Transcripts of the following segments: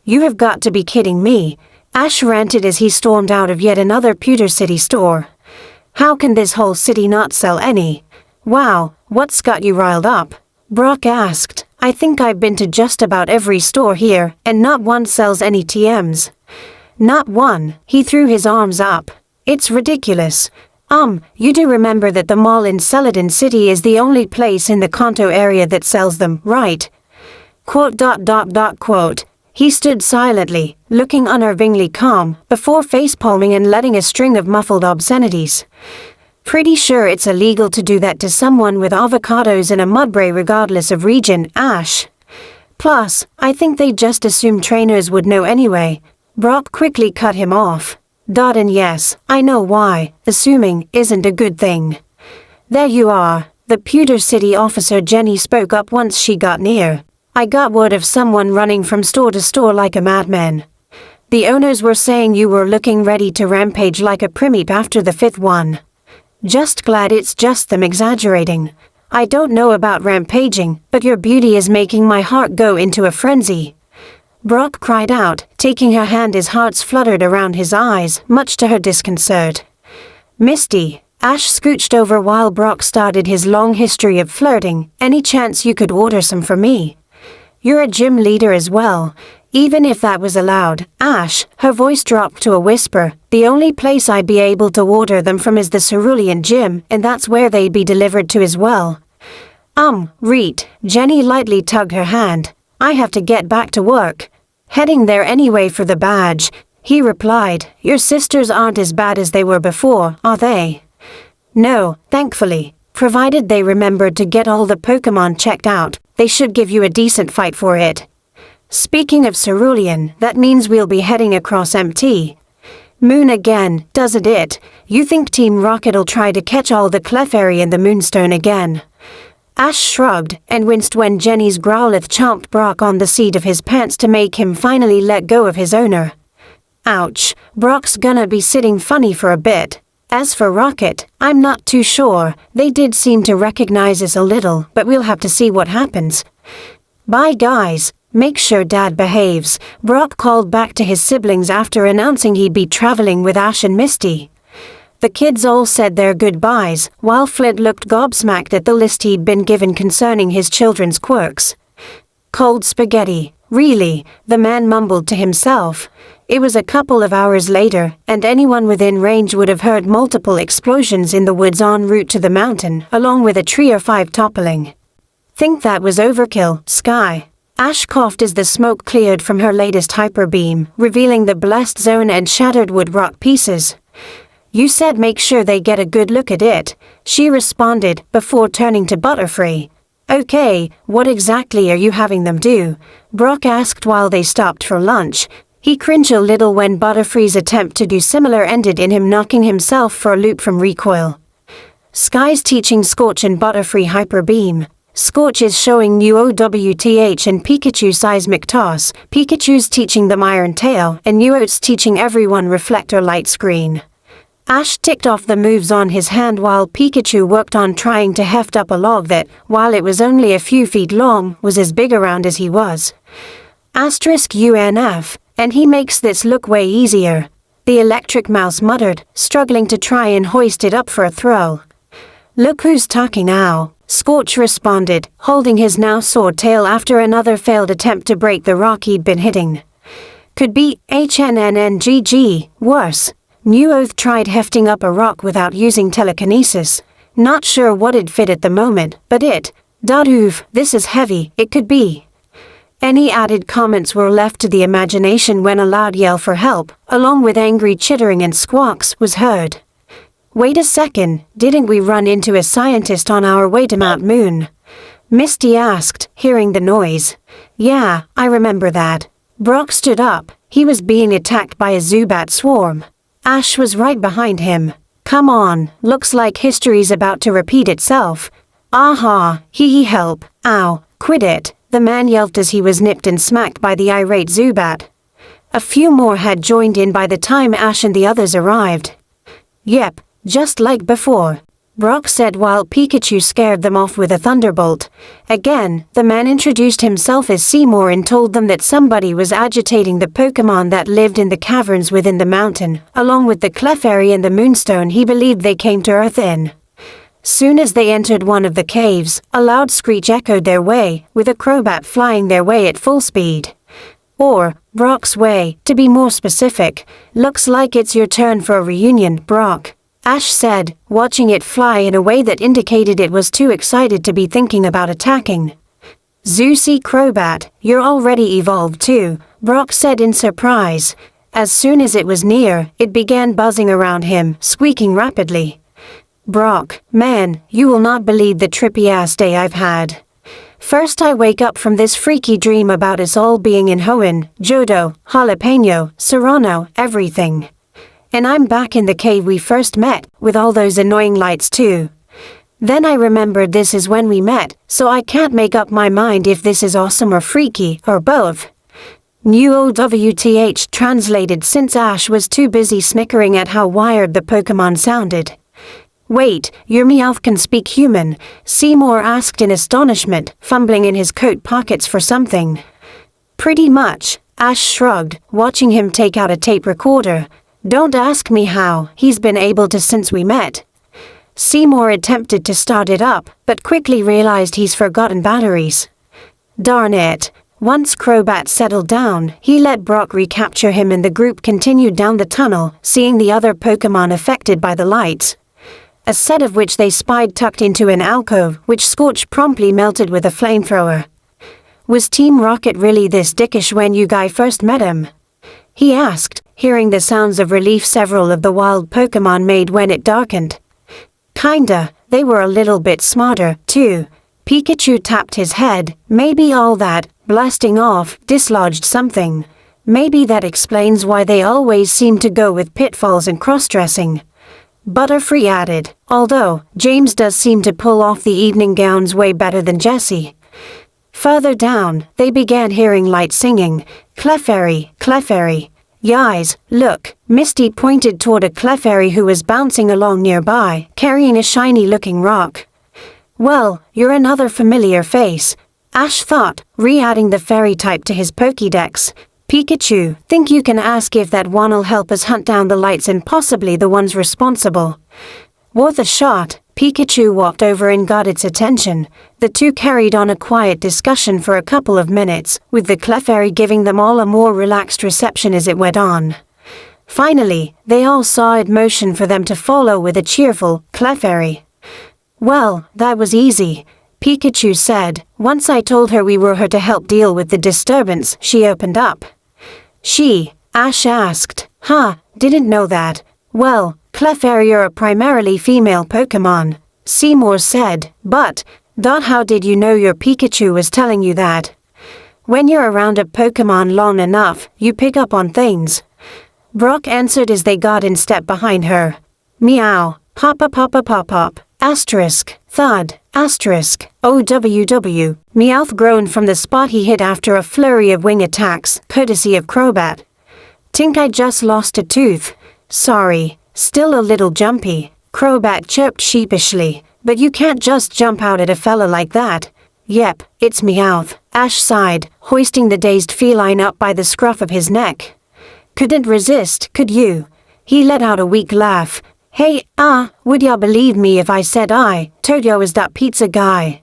You have got to be kidding me, Ash ranted as he stormed out of yet another Pewter City store. How can this whole city not sell any? Wow, what's got you riled up? Brock asked. I think I've been to just about every store here, and not one sells any TMs. Not one, he threw his arms up. It's ridiculous. You do remember that the mall in Celadon City is the only place in the Kanto area that sells them, right? Quote. He stood silently, looking unnervingly calm, before facepalming and letting a string of muffled obscenities. Pretty sure it's illegal to do that to someone with avocados and a mudbray regardless of region, Ash. Plus, I think they just assumed trainers would know anyway. Brock quickly cut him off. And yes, I know why, assuming isn't a good thing. There you are, the Pewter City officer Jenny spoke up once she got near. I got word of someone running from store to store like a madman. The owners were saying you were looking ready to rampage like a primate after the 5th one. Just glad it's just them exaggerating. I don't know about rampaging, but your beauty is making my heart go into a frenzy. Brock cried out, taking her hand as hearts fluttered around his eyes, much to her disconcert. Misty, Ash scooched over while Brock started his long history of flirting. Any chance you could order some for me? You're a gym leader as well. Even if that was allowed, Ash, her voice dropped to a whisper, the only place I'd be able to order them from is the Cerulean Gym, and that's where they'd be delivered to as well. Reet, Jenny lightly tugged her hand. I have to get back to work. Heading there anyway for the badge, he replied. Your sisters aren't as bad as they were before, are they? No, thankfully. Provided they remembered to get all the Pokémon checked out, they should give you a decent fight for it. Speaking of Cerulean, that means we'll be heading across MT. Moon again, doesn't it? You think Team Rocket'll try to catch all the Clefairy in the Moonstone again? Ash shrugged and winced when Jenny's Growlithe chomped Brock on the seat of his pants to make him finally let go of his owner. Ouch, Brock's gonna be sitting funny for a bit. As for Rocket, I'm not too sure. They did seem to recognize us a little, but we'll have to see what happens. Bye guys, make sure Dad behaves, Brock called back to his siblings after announcing he'd be traveling with Ash and Misty. The kids all said their goodbyes, while Flint looked gobsmacked at the list he'd been given concerning his children's quirks. Cold spaghetti, really, the man mumbled to himself. It was a couple of hours later, and anyone within range would have heard multiple explosions in the woods en route to the mountain, along with a tree or 5 toppling. Think that was overkill, Sky. Ash coughed as the smoke cleared from her latest hyper beam, revealing the blessed zone and shattered wood rock pieces. You said make sure they get a good look at it, she responded, before turning to Butterfree. Okay, what exactly are you having them do? Brock asked while they stopped for lunch. He cringed a little when Butterfree's attempt to do similar ended in him knocking himself for a loop from recoil. Sky's teaching Scorch and Butterfree Hyper Beam. Scorch is showing new OWTH and Pikachu Seismic Toss. Pikachu's teaching them Iron Tail, and Nuo's teaching everyone Reflector Light Screen. Ash ticked off the moves on his hand while Pikachu worked on trying to heft up a log that, while it was only a few feet long, was as big around as he was. *UNF, and he makes this look way easier. The electric mouse muttered, struggling to try and hoist it up for a throw. Look who's talking now, Scorch responded, holding his now sore tail after another failed attempt to break the rock he'd been hitting. Could be HNNNGG, worse. Nuoth tried hefting up a rock without using telekinesis. Not sure what'd fit at the moment, but oof, this is heavy, it could be. Any added comments were left to the imagination when a loud yell for help, along with angry chittering and squawks, was heard. Wait a second, didn't we run into a scientist on our way to Mount Moon? Misty asked, hearing the noise. Yeah, I remember that. Brock stood up. He was being attacked by a Zubat swarm. Ash was right behind him. Come on, looks like history's about to repeat itself. Aha, help, ow, quit it, the man yelped as he was nipped and smacked by the irate Zubat. A few more had joined in by the time Ash and the others arrived. Yep, just like before. Brock said while Pikachu scared them off with a thunderbolt. Again, the man introduced himself as Seymour and told them that somebody was agitating the Pokémon that lived in the caverns within the mountain, along with the Clefairy and the Moonstone he believed they came to Earth in. Soon as they entered one of the caves, a loud screech echoed their way, with a Crobat flying their way at full speed. Or, Brock's way, to be more specific. Looks like it's your turn for a reunion, Brock, Ash said, watching it fly in a way that indicated it was too excited to be thinking about attacking. Zeusy Crobat, you're already evolved too, Brock said in surprise. As soon as it was near, it began buzzing around him, squeaking rapidly. Brock, man, you will not believe the trippy-ass day I've had. First I wake up from this freaky dream about us all being in Hoenn, Johto, Jalapeno, Serrano, everything. And I'm back in the cave we first met, with all those annoying lights too. Then I remembered this is when we met, so I can't make up my mind if this is awesome or freaky, or both. New OWTH translated since Ash was too busy snickering at how wired the Pokémon sounded. Wait, your Meowth can speak human? Seymour asked in astonishment, fumbling in his coat pockets for something. Pretty much, Ash shrugged, watching him take out a tape recorder. Don't ask me how, he's been able to since we met. Seymour attempted to start it up, but quickly realized he's forgotten batteries. Darn it. Once Crobat settled down, he let Brock recapture him and the group continued down the tunnel, seeing the other Pokémon affected by the lights. A set of which they spied tucked into an alcove, which Scorch promptly melted with a flamethrower. Was Team Rocket really this dickish when you guys first met him? He asked, hearing the sounds of relief several of the wild Pokémon made when it darkened. Kinda, they were a little bit smarter, too. Pikachu tapped his head. Maybe all that, blasting off, dislodged something. Maybe that explains why they always seem to go with pitfalls and cross-dressing. Butterfree added, although, James does seem to pull off the evening gowns way better than Jessie. Further down, they began hearing light singing, Clefairy, Clefairy. Guys, look, Misty pointed toward a Clefairy who was bouncing along nearby, carrying a shiny-looking rock. Well, you're another familiar face, Ash thought, re-adding the fairy type to his Pokédex. Pikachu, think you can ask if that one'll help us hunt down the lights and possibly the ones responsible. Worth a shot, Pikachu walked over and got its attention. The two carried on a quiet discussion for a couple of minutes, with the Clefairy giving them all a more relaxed reception as it went on. Finally, they all saw it motion for them to follow with a cheerful, Clefairy. Well, that was easy, Pikachu said. Once I told her we were here to help deal with the disturbance, she opened up. She, Ash asked. Huh, didn't know that. Well, Clefairy are a primarily female Pokémon, Seymour said, but, how did you know your Pikachu was telling you that? When you're around a Pokémon long enough, you pick up on things. Brock answered as they got in step behind her. Meow, papa papa pop pop, asterisk, thud, asterisk, OWW. Meowth groaned from the spot he hit after a flurry of wing attacks, courtesy of Crobat. Tink I just lost a tooth. Sorry, still a little jumpy, Crobat chirped sheepishly, but you can't just jump out at a fella like that. Yep, it's Meowth, Ash sighed, hoisting the dazed feline up by the scruff of his neck. Couldn't resist, could you? He let out a weak laugh. Hey, would ya believe me if I said I told ya was that pizza guy?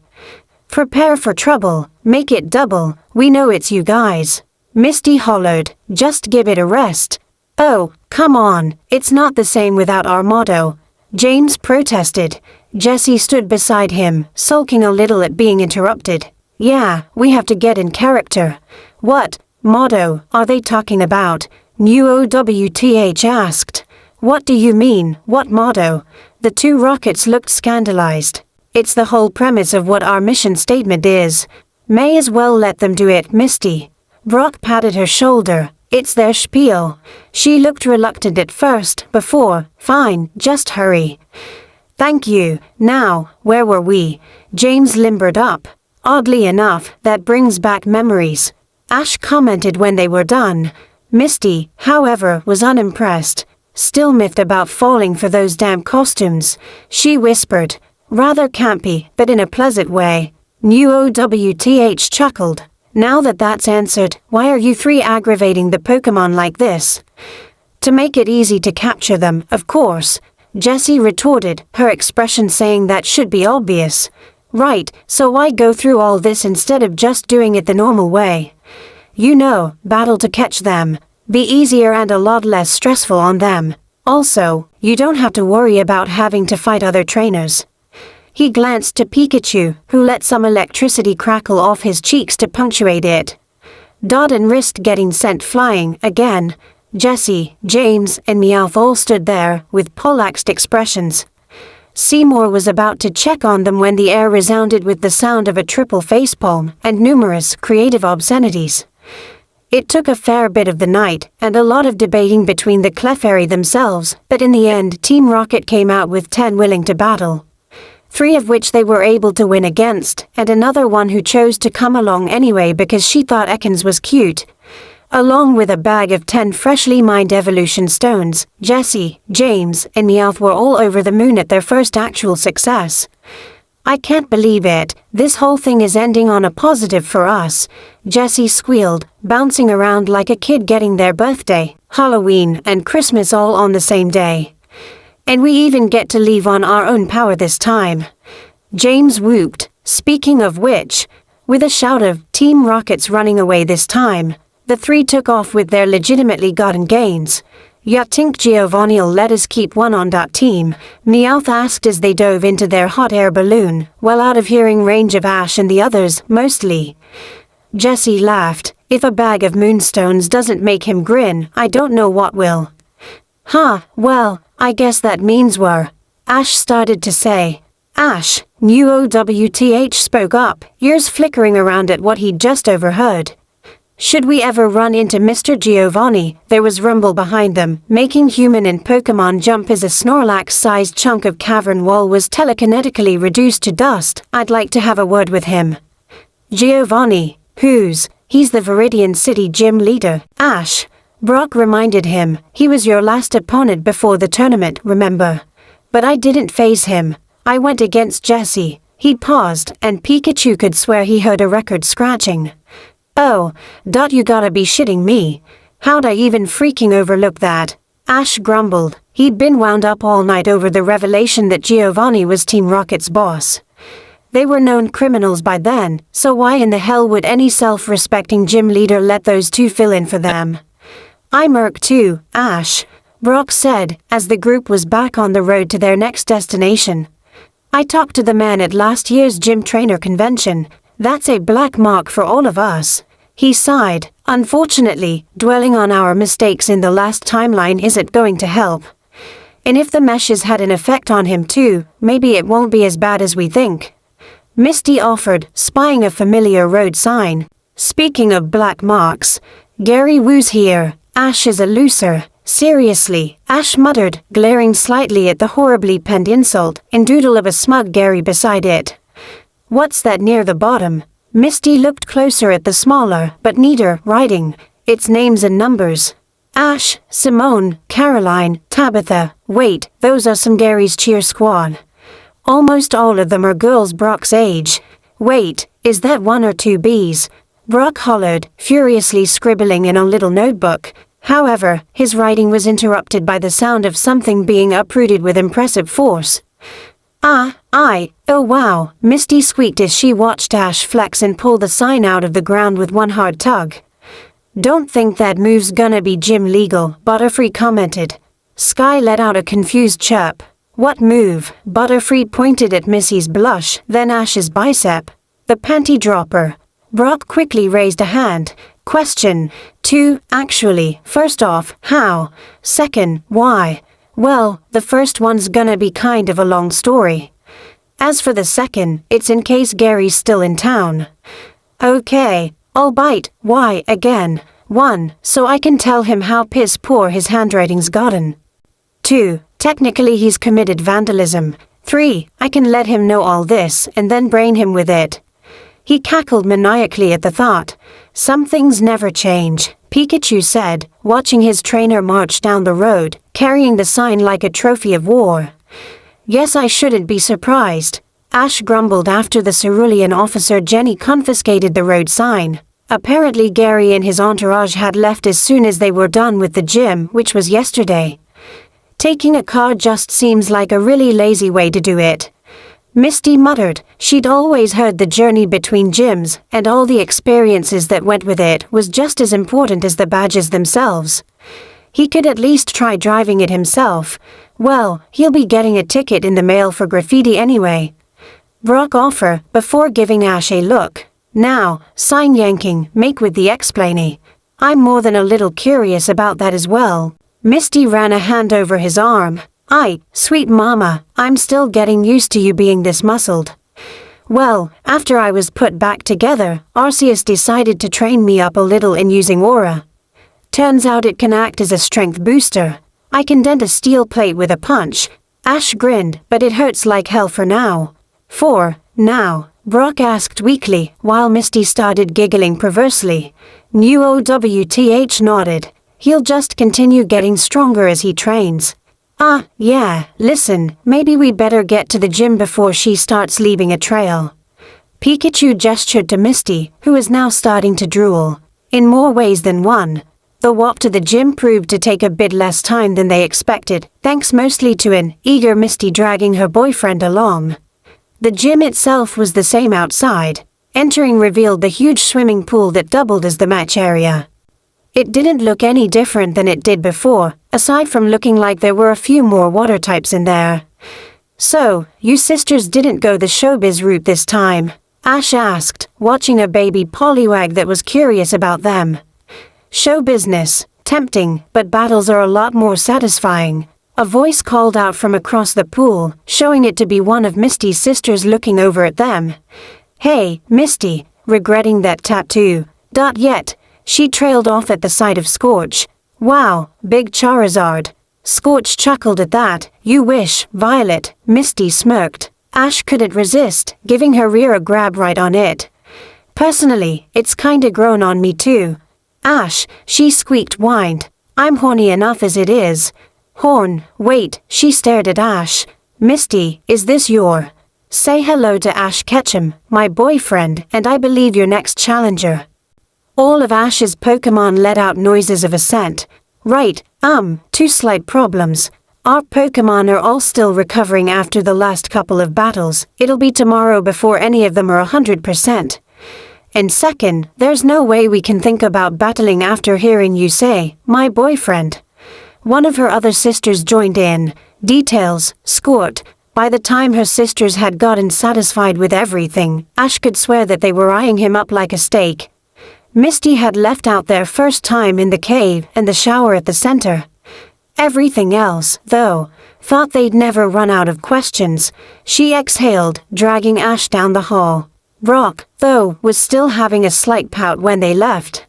Prepare for trouble, make it double, we know it's you guys. Misty hollered, just give it a rest. Oh, come on, it's not the same without our motto. James protested. Jessie stood beside him, sulking a little at being interrupted. Yeah, we have to get in character. What motto are they talking about? New OWTH asked. What do you mean, what motto? The two Rockets looked scandalized. It's the whole premise of what our mission statement is. May as well let them do it, Misty. Brock patted her shoulder. It's their spiel. She looked reluctant at first, before, fine, just hurry. Thank you. Now, where were we? James limbered up. Oddly enough, that brings back memories. Ash commented when they were done. Misty, however, was unimpressed. still miffed about falling for those damn costumes, she whispered, rather campy, but in a pleasant way. New OWTH chuckled. Now that that's answered, why are you three aggravating the Pokémon like this? To make it easy to capture them, of course, Jessie retorted, her expression saying that should be obvious. Right, so why go through all this instead of just doing it the normal way? You know, battle to catch them. Be easier and a lot less stressful on them. Also, you don't have to worry about having to fight other trainers. He glanced to Pikachu, who let some electricity crackle off his cheeks to punctuate it. Dot and Wrist getting sent flying again. Jessie, James, and Meowth all stood there, with poleaxed expressions. Seymour was about to check on them when the air resounded with the sound of a triple facepalm and numerous creative obscenities. It took a fair bit of the night, and a lot of debating between the Clefairy themselves, but in the end Team Rocket came out with 10 willing to battle. 3 of which they were able to win against, and another one who chose to come along anyway because she thought Ekans was cute. Along with a bag of 10 freshly mined evolution stones, Jessie, James, and Meowth were all over the moon at their first actual success. I can't believe it, this whole thing is ending on a positive for us, Jessie squealed, bouncing around like a kid getting their birthday, Halloween, and Christmas all on the same day. And we even get to leave on our own power this time. James whooped, speaking of which, with a shout of Team Rocket's running away this time, the 3 took off with their legitimately gotten gains. Ya think Giovanni'll let us keep one on that team? Meowth asked as they dove into their hot air balloon, well out of hearing range of Ash and the others, mostly. Jessie laughed. If a bag of moonstones doesn't make him grin, I don't know what will. Huh, well, I guess that means we're. Ash started to say. Ash, New OWTH spoke up, ears flickering around at what he'd just overheard. Should we ever run into Mr. Giovanni, there was rumble behind them, making human and Pokémon jump as a Snorlax-sized chunk of cavern wall was telekinetically reduced to dust. I'd like to have a word with him. Giovanni, who's? He's the Viridian City gym leader, Ash. Brock reminded him, he was your last opponent before the tournament, remember? But I didn't face him. I went against Jessie. He paused, and Pikachu could swear he heard a record scratching. Oh, Dot, you gotta be shitting me. How'd I even freaking overlook that? Ash grumbled. He'd been wound up all night over the revelation that Giovanni was Team Rocket's boss. They were known criminals by then, so why in the hell would any self-respecting gym leader let those 2 fill in for them? I'm irked too, Ash, Brock said, as the group was back on the road to their next destination. I talked to the man at last year's gym trainer convention. That's a black mark for all of us. He sighed. Unfortunately, dwelling on our mistakes in the last timeline isn't going to help. And if the meshes had an effect on him too, maybe it won't be as bad as we think. Misty offered, spying a familiar road sign. Speaking of black marks, Gary Woo's here. Ash is a loser. Seriously, Ash muttered, glaring slightly at the horribly penned insult, and doodle of a smug Gary beside it. What's that near the bottom? Misty looked closer at the smaller, but neater, writing. It's names and numbers. Ash, Simone, Caroline, Tabitha. Wait, those are some Gary's cheer squad. Almost all of them are girls Brock's age. Wait, is that 1 or 2 B's? Brock hollered, furiously scribbling in a little notebook. However, his writing was interrupted by the sound of something being uprooted with impressive force. Oh wow, Misty squeaked as she watched Ash flex and pull the sign out of the ground with one hard tug. Don't think that move's gonna be gym legal, Butterfree commented. Sky let out a confused chirp. What move? Butterfree pointed at Missy's blush, then Ash's bicep. The panty dropper. Brock quickly raised a hand. Question. 2, actually. First off, how? Second, why? Well, the first one's gonna be kind of a long story. As for the second, it's in case Gary's still in town. Okay, I'll bite. Why, again? 1, so I can tell him how piss poor his handwriting's gotten. 2, technically he's committed vandalism. 3, I can let him know all this and then brain him with it. He cackled maniacally at the thought. Some things never change, Pikachu said, watching his trainer march down the road, carrying the sign like a trophy of war. Yes, I shouldn't be surprised, Ash grumbled after the Cerulean officer Jenny confiscated the road sign. Apparently Gary and his entourage had left as soon as they were done with the gym, which was yesterday. Taking a car just seems like a really lazy way to do it. Misty muttered. She'd always heard the journey between gyms, and all the experiences that went with it, was just as important as the badges themselves. He could at least try driving it himself. Well, he'll be getting a ticket in the mail for graffiti anyway. Brock offered, before giving Ash a look. Now, sign yanking, make with the explainy. I'm more than a little curious about that as well. Misty ran a hand over his arm. Sweet mama, I'm still getting used to you being this muscled. Well, after I was put back together, Arceus decided to train me up a little in using aura. Turns out it can act as a strength booster. I can dent a steel plate with a punch. Ash grinned, but it hurts like hell for now. Now, Brock asked weakly, while Misty started giggling perversely. New OWTH nodded. He'll just continue getting stronger as he trains. Yeah, listen, maybe we better get to the gym before she starts leaving a trail. Pikachu gestured to Misty, who is now starting to drool. In more ways than one. The walk to the gym proved to take a bit less time than they expected, thanks mostly to an eager Misty dragging her boyfriend along. The gym itself was the same outside. Entering revealed the huge swimming pool that doubled as the match area. It didn't look any different than it did before, aside from looking like there were a few more water types in there. So, you sisters didn't go the showbiz route this time? Ash asked, watching a baby Poliwag that was curious about them. Show business, tempting, but battles are a lot more satisfying. A voice called out from across the pool, showing it to be one of Misty's sisters looking over at them. Hey, Misty, regretting that tattoo. Yet. She trailed off at the sight of Scorch. Wow, big Charizard. Scorch chuckled at that. You wish, Violet, Misty smirked. Ash couldn't resist, giving her rear a grab right on it. Personally, it's kinda grown on me too. Ash, she squeaked whined. I'm horny enough as it is. Wait, she stared at Ash. Misty, is this your? Say hello to Ash Ketchum, my boyfriend, and I believe your next challenger. All of Ash's Pokémon let out noises of assent. Right, two slight problems. Our Pokémon are all still recovering after the last couple of battles. It'll be tomorrow before any of them are 100%. And second, there's no way we can think about battling after hearing you say, my boyfriend. One of her other sisters joined in. Details, Squirt. By the time her sisters had gotten satisfied with everything, Ash could swear that they were eyeing him up like a steak. Misty had left out their first time in the cave and the shower at the center. Everything else, though, thought they'd never run out of questions. She exhaled, dragging Ash down the hall. Brock, though, was still having a slight pout when they left.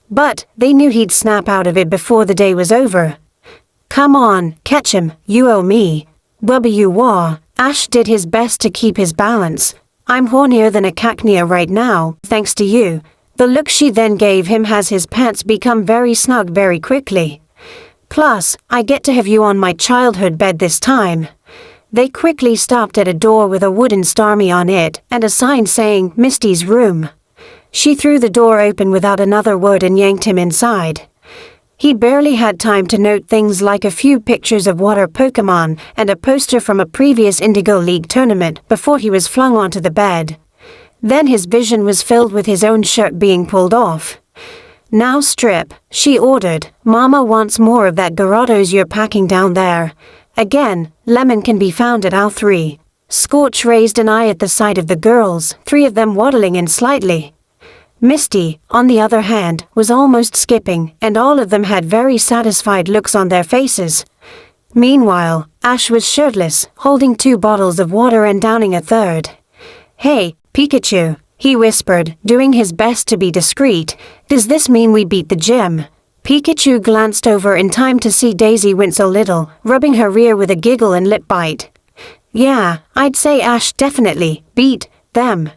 But they knew he'd snap out of it before the day was over. Come on, Ketchum, you owe me. Wah. Ash did his best to keep his balance. I'm hornier than a cacnea right now, thanks to you. The look she then gave him has his pants become very snug very quickly. Plus, I get to have you on my childhood bed this time. They quickly stopped at a door with a wooden Starmie on it and a sign saying, Misty's room. She threw the door open without another word and yanked him inside. He barely had time to note things like a few pictures of water Pokémon and a poster from a previous Indigo League tournament before he was flung onto the bed. Then his vision was filled with his own shirt being pulled off. Now strip, she ordered. Mama wants more of that Gyarados you're packing down there. Again, Lemon can be found at aisle 3. Scorch raised an eye at the sight of the girls, 3 of them waddling in slightly. Misty, on the other hand, was almost skipping, and all of them had very satisfied looks on their faces. Meanwhile, Ash was shirtless, holding 2 bottles of water and downing a third. Hey, Pikachu, he whispered, doing his best to be discreet. Does this mean we beat the gym? Pikachu glanced over in time to see Daisy wince a little, rubbing her rear with a giggle and lip bite. Yeah, I'd say Ash definitely beat them.